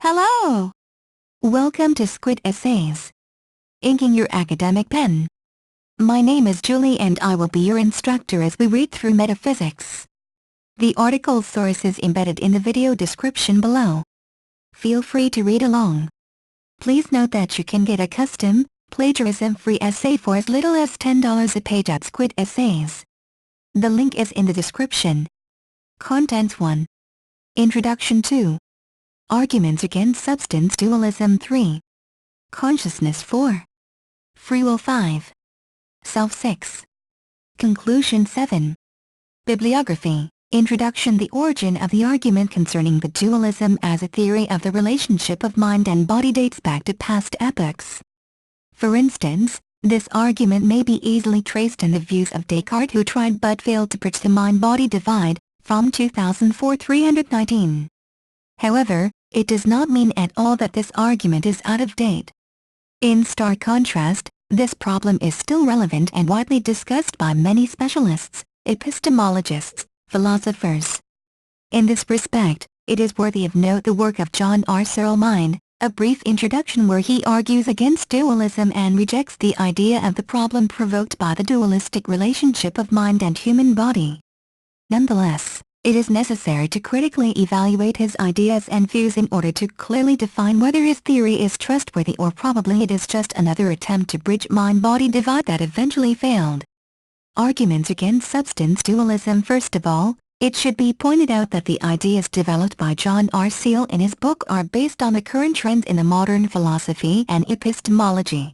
Hello! Welcome to Squid Essays. Inking your academic pen. My name is Julie and I will be your instructor as we read through Metaphysics. The article source is embedded in the video description below. Feel free to read along. Please note that you can get a custom, plagiarism-free essay for as little as $10 a page at Squid Essays. The link is in the description. Contents 1. Introduction 2. Arguments against substance dualism 3. Consciousness 4. Free will 5. Self 6. Conclusion 7. Bibliography. Introduction. The origin of the argument concerning the dualism as a theory of the relationship of mind and body dates back to past epochs. For instance, this argument may be easily traced in the views of Descartes, who tried but failed to bridge the mind-body divide, Fromm 2004 319. However, it does not mean at all that this argument is out of date. In stark contrast, this problem is still relevant and widely discussed by many specialists, epistemologists, philosophers. In this respect, it is worthy of note the work of John R. Searle Mind, a brief introduction where he argues against dualism and rejects the idea of the problem provoked by the dualistic relationship of mind and human body. Nonetheless, it is necessary to critically evaluate his ideas and views in order to clearly define whether his theory is trustworthy or probably it is just another attempt to bridge mind-body divide that eventually failed. Arguments against substance dualism. First of all, it should be pointed out that the ideas developed by John R. Seale in his book are based on the current trends in the modern philosophy and epistemology.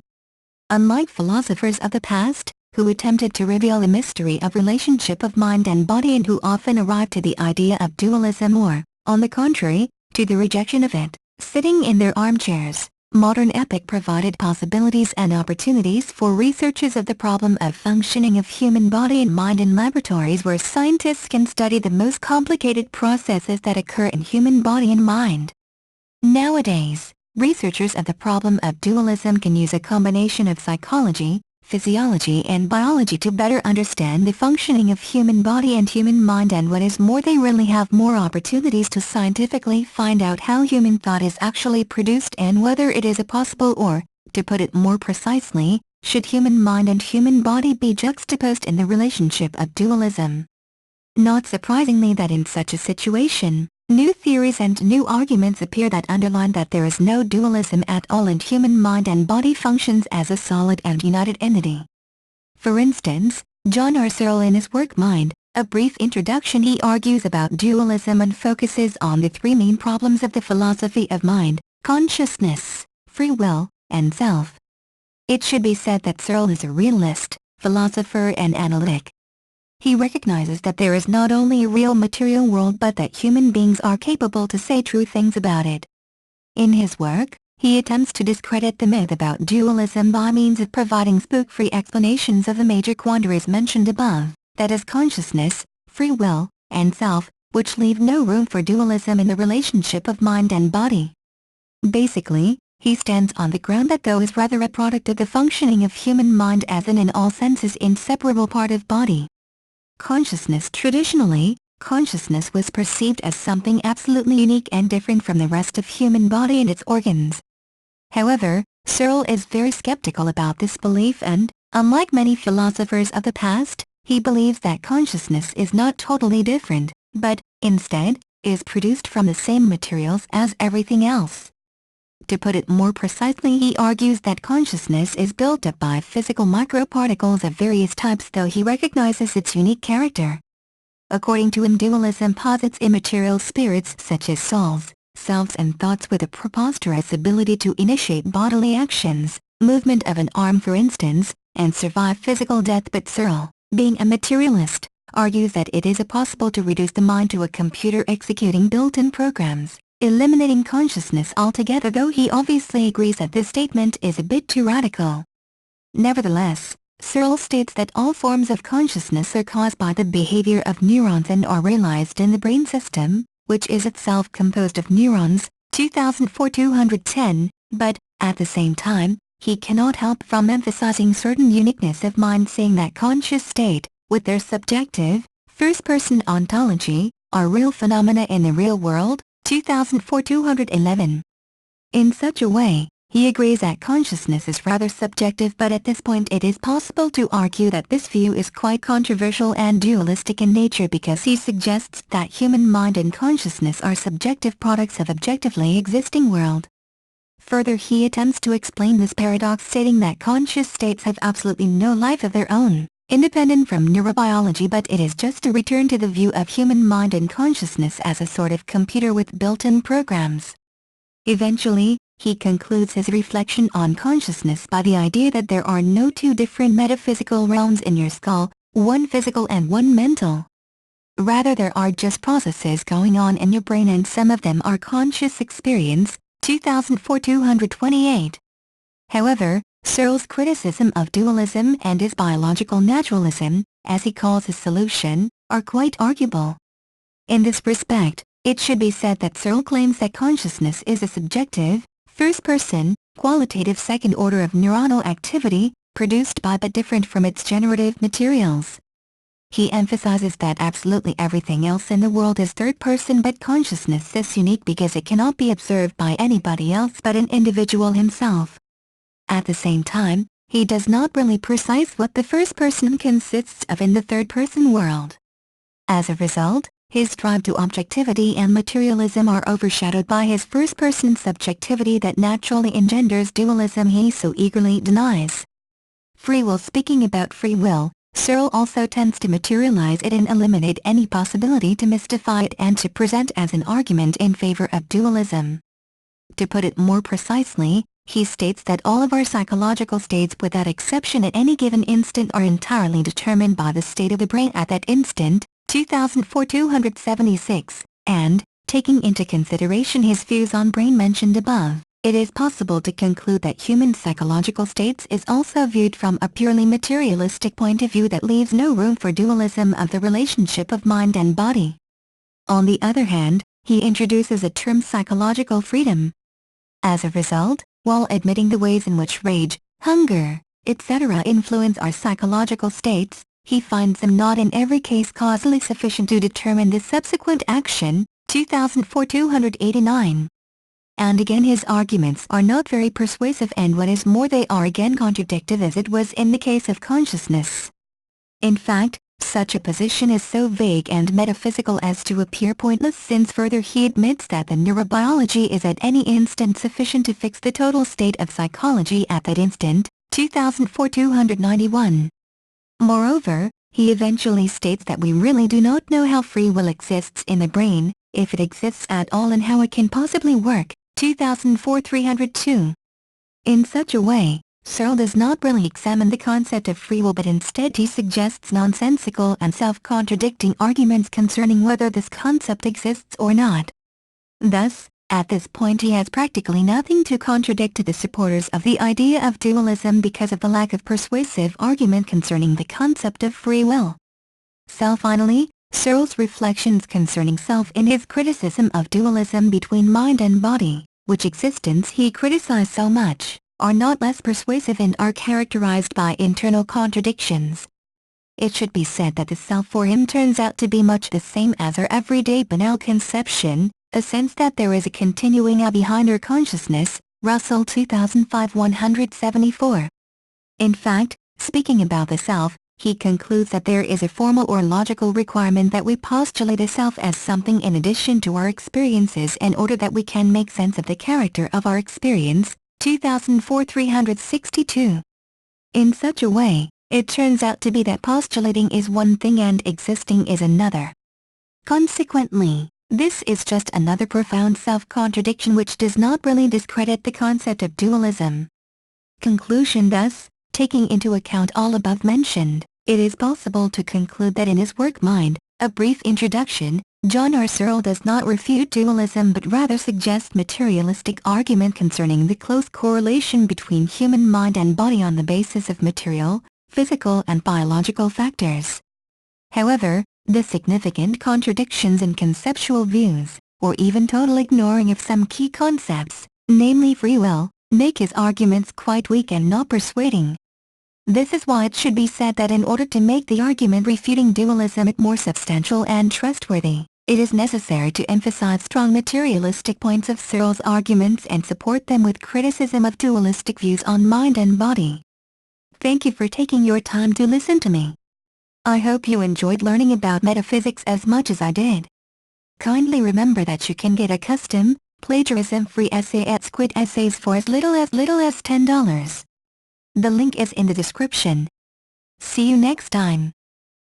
Unlike philosophers of the past, who attempted to reveal the mystery of relationship of mind and body and who often arrived to the idea of dualism or, on the contrary, to the rejection of it, sitting in their armchairs, modern epoch provided possibilities and opportunities for researchers of the problem of functioning of human body and mind in laboratories where scientists can study the most complicated processes that occur in human body and mind. Nowadays, researchers of the problem of dualism can use a combination of psychology, physiology and biology to better understand the functioning of human body and human mind, and what is more, they really have more opportunities to scientifically find out how human thought is actually produced and whether it is possible or, to put it more precisely, should human mind and human body be juxtaposed in the relationship of dualism. Not surprisingly that in such a situation, new theories and new arguments appear that underline that there is no dualism at all and human mind and body functions as a solid and united entity. For instance, John R. Searle in his work Mind, a brief introduction, he argues about dualism and focuses on the three main problems of the philosophy of mind: consciousness, free will, and self. It should be said that Searle is a realist, philosopher and analytic. He recognizes that there is not only a real material world but that human beings are capable to say true things about it. In his work, he attempts to discredit the myth about dualism by means of providing spook-free explanations of the major quandaries mentioned above, that is consciousness, free will, and self, which leave no room for dualism in the relationship of mind and body. Basically, he stands on the ground that though is rather a product of the functioning of human mind as an in all senses inseparable part of body. Consciousness. Traditionally, consciousness was perceived as something absolutely unique and different from the rest of human body and its organs. However, Searle is very skeptical about this belief and, unlike many philosophers of the past, he believes that consciousness is not totally different, but, instead, is produced from the same materials as everything else. To put it more precisely, he argues that consciousness is built up by physical microparticles of various types, though he recognizes its unique character. According to him, dualism posits immaterial spirits such as souls, selves and thoughts with a preposterous ability to initiate bodily actions, movement of an arm for instance, and survive physical death. But Searle, being a materialist, argues that it is possible to reduce the mind to a computer executing built-in programs, eliminating consciousness altogether, though he obviously agrees that this statement is a bit too radical. Nevertheless, Searle states that all forms of consciousness are caused by the behavior of neurons and are realized in the brain system, which is itself composed of neurons, 2004 210, but, at the same time, he cannot help from emphasizing certain uniqueness of mind, saying that conscious state, with their subjective, first-person ontology, are real phenomena in the real world, 2004 211. In such a way, he agrees that consciousness is rather subjective, but at this point it is possible to argue that this view is quite controversial and dualistic in nature, because he suggests that human mind and consciousness are subjective products of objectively existing world. Further, he attempts to explain this paradox, stating that conscious states have absolutely no life of their own, independent from neurobiology, but it is just a return to the view of human mind and consciousness as a sort of computer with built-in programs. Eventually, he concludes his reflection on consciousness by the idea that there are no two different metaphysical realms in your skull, one physical and one mental. Rather, there are just processes going on in your brain, and some of them are conscious experience. 2004-228. However, Searle's criticism of dualism and his biological naturalism, as he calls his solution, are quite arguable. In this respect, it should be said that Searle claims that consciousness is a subjective, first-person, qualitative second order of neuronal activity, produced by but different from its generative materials. He emphasizes that absolutely everything else in the world is third-person, but consciousness is unique because it cannot be observed by anybody else but an individual himself. At the same time, he does not really precise what the first person consists of in the third-person world. As a result, his drive to objectivity and materialism are overshadowed by his first-person subjectivity that naturally engenders dualism he so eagerly denies. Free will. Speaking about free will, Searle also tends to materialize it and eliminate any possibility to mystify it and to present as an argument in favor of dualism. To put it more precisely, he states that all of our psychological states without exception at any given instant are entirely determined by the state of the brain at that instant, 2004-276, and, taking into consideration his views on brain mentioned above, it is possible to conclude that human psychological states is also viewed from a purely materialistic point of view that leaves no room for dualism of the relationship of mind and body. On the other hand, he introduces a term psychological freedom. As a result, while admitting the ways in which rage, hunger, etc. influence our psychological states, he finds them not in every case causally sufficient to determine the subsequent action, 2004-289. And again, his arguments are not very persuasive, and what is more, they are again contradictory, as it was in the case of consciousness. In fact, such a position is so vague and metaphysical as to appear pointless, since further he admits that the neurobiology is at any instant sufficient to fix the total state of psychology at that instant, 2004-291. Moreover, he eventually states that we really do not know how free will exists in the brain, if it exists at all, and how it can possibly work, 2004-302. In such a way, Searle does not really examine the concept of free will, but instead he suggests nonsensical and self-contradicting arguments concerning whether this concept exists or not. Thus, at this point he has practically nothing to contradict to the supporters of the idea of dualism because of the lack of persuasive argument concerning the concept of free will. So finally, Searle's reflections concerning self in his criticism of dualism between mind and body, which existence he criticized so much, are not less persuasive and are characterized by internal contradictions. It should be said that the self for him turns out to be much the same as our everyday banal conception, a sense that there is a continuing I behind our consciousness, Russell 2005-174. In fact, speaking about the self, he concludes that there is a formal or logical requirement that we postulate a self as something in addition to our experiences in order that we can make sense of the character of our experience, 2004-362. In such a way, it turns out to be that postulating is one thing and existing is another. Consequently, this is just another profound self-contradiction which does not really discredit the concept of dualism. Conclusion. Thus, taking into account all above mentioned, it is possible to conclude that in his work Mind, A Brief Introduction, John R. Searle does not refute dualism but rather suggests materialistic argument concerning the close correlation between human mind and body on the basis of material, physical and biological factors. However, the significant contradictions in conceptual views, or even total ignoring of some key concepts, namely free will, make his arguments quite weak and not persuading. This is why it should be said that in order to make the argument refuting dualism it more substantial and trustworthy, It is necessary to emphasize strong materialistic points of Searle's arguments and support them with criticism of dualistic views on mind and body. Thank you for taking your time to listen to me. I hope you enjoyed learning about metaphysics as much as I did. Kindly remember that you can get a custom, plagiarism-free essay at Squid Essays for as little as $10. The link is in the description. See you next time.